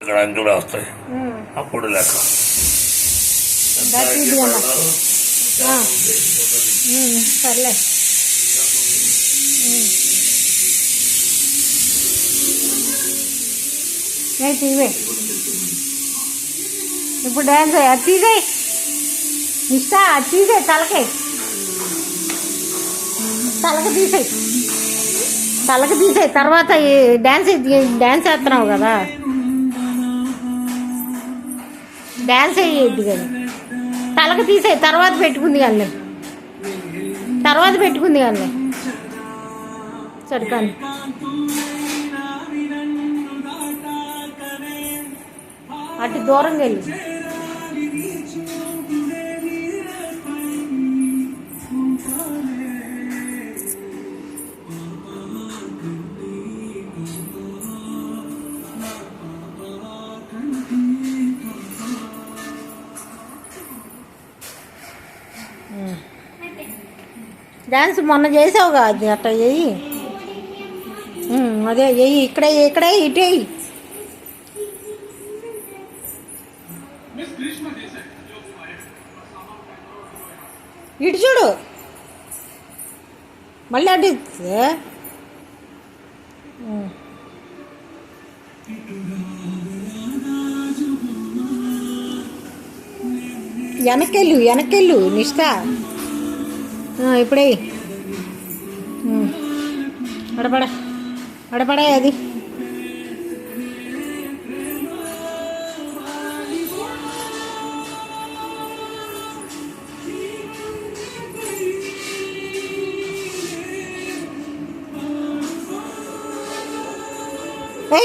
ఇక్కడ అంకెలు వస్తాయి అప్పుడు లెక్క. సర్లే తీవే ఇప్పుడు డ్యాన్స్ అది తీసేయి ఇష్టా అది తీసేయి తలకి తీసేయి తర్వాత డ్యాన్స్ వేస్తున్నావు కదా డ్యాన్స్ వేయద్దు కదా తలకి తీసేయి తర్వాత పెట్టుకుంది కానీ సరికాని అటు దూరంగా వెళ్ళి డ్యాన్స్ మొన్న చేసావుగా అది అట్లా చెయ్యి అదే చెయ్యి ఇక్కడే ఇటే ఇటు చూడు మళ్ళీ అటు వెనకెళ్ళు నిష్ఠ ఇప్పుడే అడపడే అది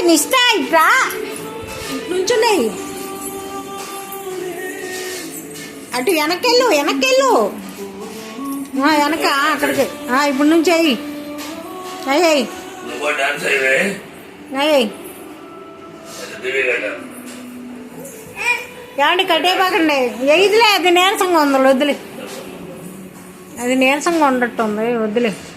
నిష్ఠ ఇట్రా నుంచున్నాయి అటు వెనకెళ్ళు వెనక అక్కడికి ఇప్పుడు నుంచి అయ్యి ఏమండి కట్టేపాకండి ఎయిదిలే అది నీరసంగా ఉంది వద్దులే అది నీరసంగా ఉండట్టుంది వద్దులే